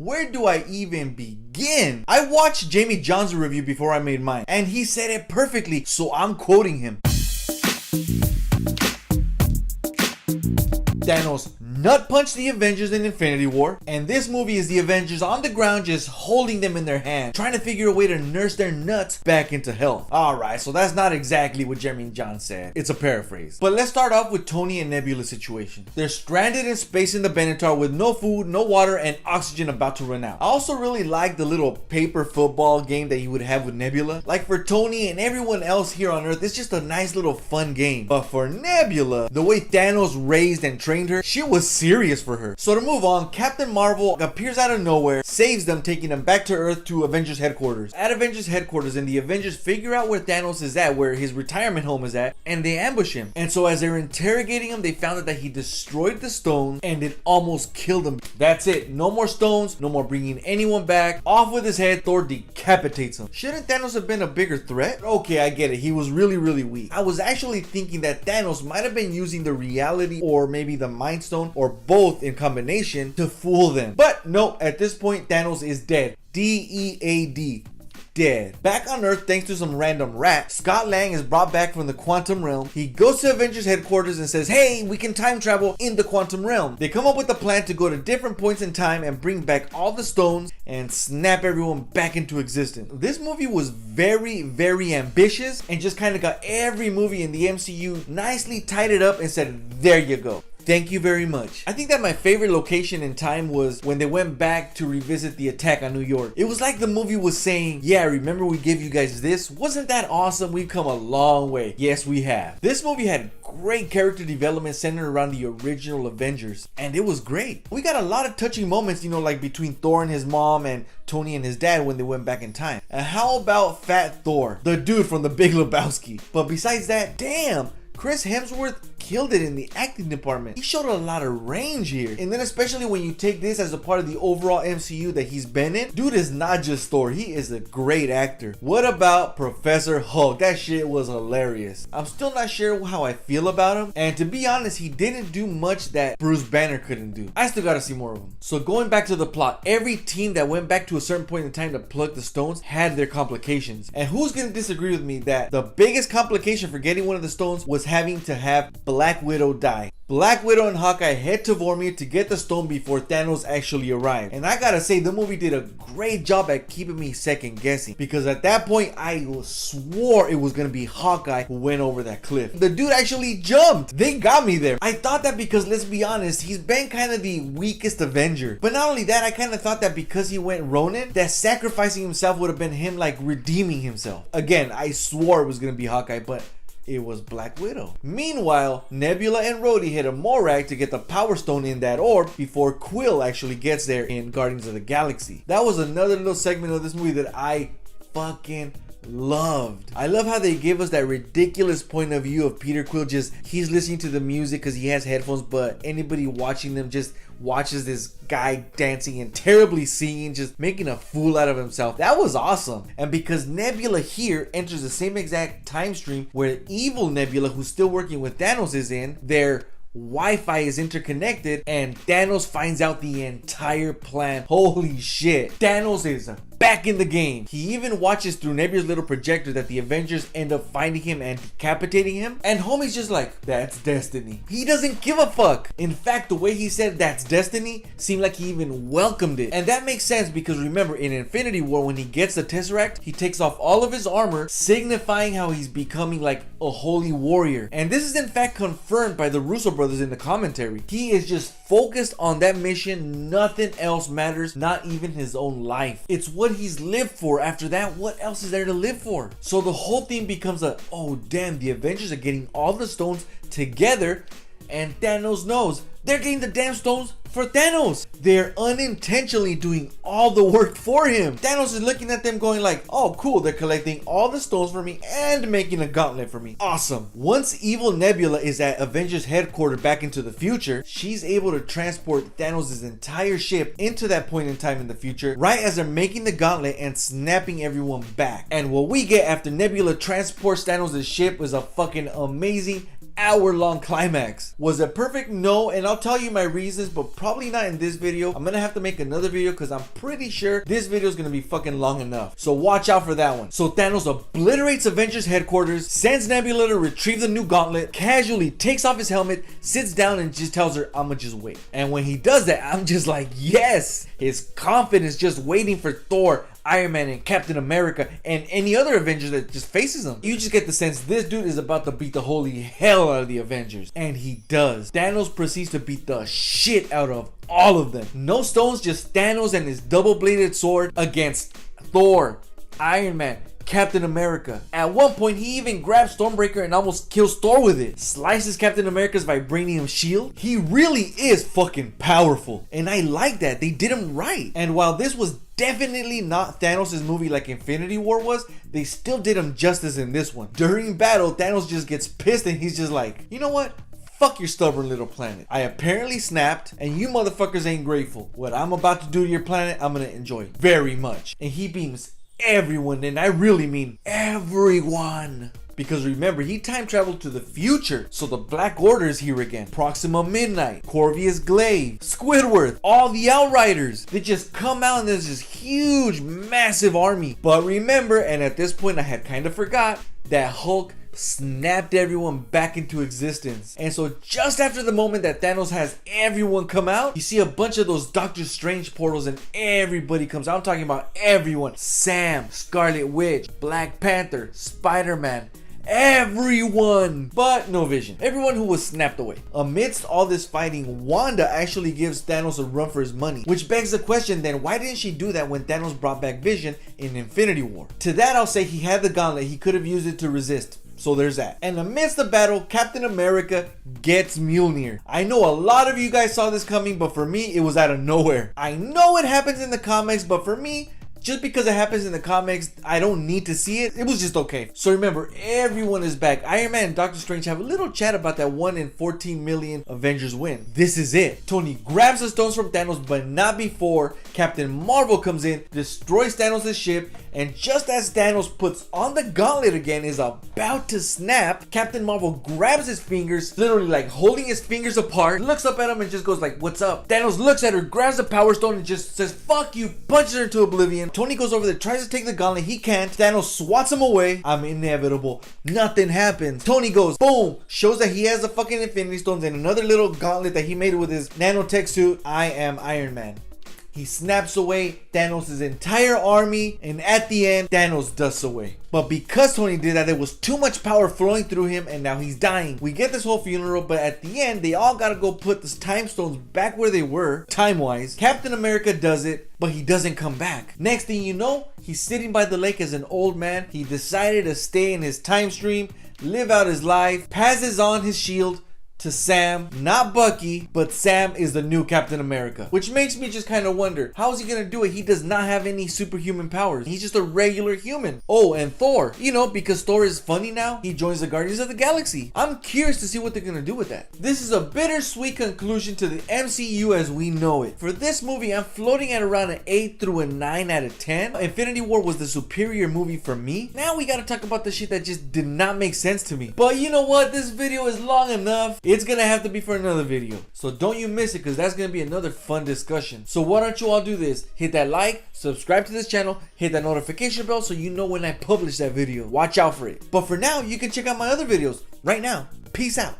Where do I even begin? I watched Jamie John's review before I made mine, and he said it perfectly, so I'm quoting him. Thanos nut punched the Avengers in Infinity War, and this movie is the Avengers on the ground just holding them in their hand, trying to figure a way to nurse their nuts back into health. Alright, so that's not exactly what Jeremy John said. It's a paraphrase. But let's start off with Tony and Nebula's situation. They're stranded in space in the Benatar with no food, no water, and oxygen about to run out. I also really like the little paper football game that you would have with Nebula. Like for Tony and everyone else here on Earth, it's just a nice little fun game. But for Nebula, the way Thanos raised and trained her, she was serious for her. So to move on, Captain Marvel appears out of nowhere, saves them, taking them back to Earth to Avengers headquarters. At Avengers headquarters, and the Avengers figure out where Thanos is at, where his retirement home is at, and they ambush him. And so as they're interrogating him, they found out that he destroyed the stones and it almost killed him. That's it. No more stones, no more bringing anyone back. Off with his head, Thor decapitates him. Shouldn't Thanos have been a bigger threat? Okay, I get it. He was really weak. I was actually thinking that Thanos might have been using the reality or maybe the Mind Stone or both in combination to fool them. But no, at this point, Thanos is dead. D-E-A-D. Dead. Back on Earth, thanks to some random rat, Scott Lang is brought back from the quantum realm. He goes to Avengers headquarters and says, hey, we can time travel in the quantum realm. They come up with a plan to go to different points in time and bring back all the stones and snap everyone back into existence. This movie was very ambitious and just kind of got every movie in the MCU nicely tied it up and said, there you go. Thank you very much. I think that my favorite location in time was when they went back to revisit the attack on New York. It was like the movie was saying, yeah, remember we gave you guys this? Wasn't that awesome? We've come a long way. Yes, we have. This movie had great character development centered around the original Avengers, and it was great. We got a lot of touching moments, like between Thor and his mom and Tony and his dad when they went back in time. And how about Fat Thor, the dude from the Big Lebowski? But besides that, damn, Chris Hemsworth killed it in the acting department. He showed a lot of range here. And then especially when you take this as a part of the overall MCU that he's been in, dude is not just Thor, he is a great actor. What about Professor Hulk? That shit was hilarious. I'm still not sure how I feel about him. And to be honest, he didn't do much that Bruce Banner couldn't do. I still gotta see more of him. So going back to the plot, every team that went back to a certain point in time to plug the stones had their complications. And who's gonna disagree with me that the biggest complication for getting one of the stones was having to have Black Widow die? Black Widow and Hawkeye head to Vormir to get the stone before Thanos actually arrived. And I gotta say, the movie did a great job at keeping me second guessing, because at that point I swore it was gonna be Hawkeye who went over that cliff. The dude actually jumped. They got me there. I thought that because, let's be honest, he's been kind of the weakest Avenger. But not only that, I kind of thought that because he went Ronin, that sacrificing himself would have been him like redeeming himself. Again, I swore it was gonna be Hawkeye, but it was Black Widow. Meanwhile, Nebula and Rhodey hit a Morag to get the Power Stone in that orb before Quill actually gets there in Guardians of the Galaxy. That was another little segment of this movie that I fucking loved. I love how they give us that ridiculous point of view of Peter Quill, just he's listening to the music because he has headphones, but anybody watching them just watches this guy dancing and terribly singing, just making a fool out of himself. That was awesome. And because Nebula here enters the same exact time stream where evil Nebula, who's still working with Thanos, is in, their Wi-Fi is interconnected and Thanos finds out the entire plan. Holy shit, Thanos is back in the game. He even watches through Nebula's little projector that the Avengers end up finding him and decapitating him, and homie's just like, that's destiny. He doesn't give a fuck. In fact, the way he said that's destiny seemed like he even welcomed it. And that makes sense because remember, in Infinity War, when he gets the Tesseract, he takes off all of his armor, signifying how he's becoming like a holy warrior. And this is in fact confirmed by the Russo brothers in the commentary. He is just focused on that mission. Nothing else matters, not even his own life. It's what he's lived for. After that, what else is there to live for? So the whole thing becomes a, oh damn, the Avengers are getting all the stones together, and Thanos knows they're getting the damn stones for Thanos. They're unintentionally doing all the work for him. Thanos is looking at them going like, oh cool, they're collecting all the stones for me and making a gauntlet for me. Awesome. Once evil Nebula is at Avengers headquarters back into the future, she's able to transport Thanos' entire ship into that point in time in the future, right as they're making the gauntlet and snapping everyone back. And what we get after Nebula transports Thanos' ship is a fucking amazing hour-long climax. Was it perfect? No, and I'll tell you my reasons, but probably not in this video. I'm gonna have to make another video because I'm pretty sure this video is gonna be fucking long enough. So watch out for that one. So Thanos obliterates Avengers headquarters, sends Nebula to retrieve the new gauntlet, casually takes off his helmet, sits down and just tells her, I'ma just wait. And when he does that, I'm just like, yes! His confidence just waiting for Thor, Iron Man, and Captain America, and any other Avengers that just faces him. You just get the sense this dude is about to beat the holy hell out of the Avengers. And he does. Thanos proceeds to beat the shit out of all of them. No stones, just Thanos and his double-bladed sword against Thor, Iron Man, Captain America. At one point, he even grabs Stormbreaker and almost kills Thor with it. Slices Captain America's vibranium shield. He really is fucking powerful. And I like that. They did him right. And while this was definitely not Thanos' movie like Infinity War was, they still did him justice in this one. During battle, Thanos just gets pissed and he's just like, you know what? Fuck your stubborn little planet. I apparently snapped and you motherfuckers ain't grateful. What I'm about to do to your planet, I'm gonna enjoy very much. And he beams everyone, and I really mean everyone. Because remember, he time traveled to the future, so the Black Order is here again. Proxima Midnight, Corvus Glaive, Squidward, all the Outriders. They just come out and there's this huge, massive army. But remember, and at this point I had kind of forgot, that Hulk snapped everyone back into existence. And so just after the moment that Thanos has everyone come out, you see a bunch of those Doctor Strange portals and everybody comes out. I'm talking about everyone. Sam, Scarlet Witch, Black Panther, Spider-Man, everyone, but no Vision. Everyone who was snapped away. Amidst all this fighting, Wanda actually gives Thanos a run for his money, which begs the question then, why didn't she do that when Thanos brought back Vision in Infinity War? To that I'll say he had the gauntlet. He could have used it to resist. So there's that. And amidst the battle, Captain America gets Mjolnir. I know a lot of you guys saw this coming, but for me, it was out of nowhere. I know it happens in the comics, but for me, just because it happens in the comics, I don't need to see it. It was just okay. So remember, everyone is back. Iron Man and Doctor Strange have a little chat about that 1 in 14 million Avengers win. This is it. Tony grabs the stones from Thanos, but not before Captain Marvel comes in, destroys Thanos' ship, and just as Thanos puts on the gauntlet again, is about to snap, Captain Marvel grabs his fingers, literally like holding his fingers apart, looks up at him and just goes like, what's up? Thanos looks at her, grabs the Power Stone and just says, fuck you, punches her into oblivion. Tony goes over there, tries to take the gauntlet, he can't. Thanos swats him away. I'm inevitable. Nothing happens. Tony goes, boom, shows that he has the fucking Infinity Stones and another little gauntlet that he made with his nanotech suit. I am Iron Man. He snaps away Thanos' entire army, and at the end, Thanos dusts away. But because Tony did that, there was too much power flowing through him, and now he's dying. We get this whole funeral, but at the end, they all gotta go put the time stones back where they were, time-wise. Captain America does it, but he doesn't come back. Next thing you know, he's sitting by the lake as an old man. He decided to stay in his time stream, live out his life, passes on his shield to Sam, not Bucky, but Sam is the new Captain America. Which makes me just kind of wonder, how is he gonna do it? He does not have any superhuman powers. He's just a regular human. Oh, and Thor, you know, because Thor is funny now, he joins the Guardians of the Galaxy. I'm curious to see what they're gonna do with that. This is a bittersweet conclusion to the MCU as we know it. For this movie, I'm floating at around an 8 through a 9 out of 10. Infinity War was the superior movie for me. Now we gotta talk about the shit that just did not make sense to me. But you know what? This video is long enough. It's gonna have to be for another video. So don't you miss it, because that's gonna be another fun discussion. So why don't you all do this? Hit that like, subscribe to this channel, hit that notification bell so you know when I publish that video. Watch out for it. But for now, you can check out my other videos right now. Peace out.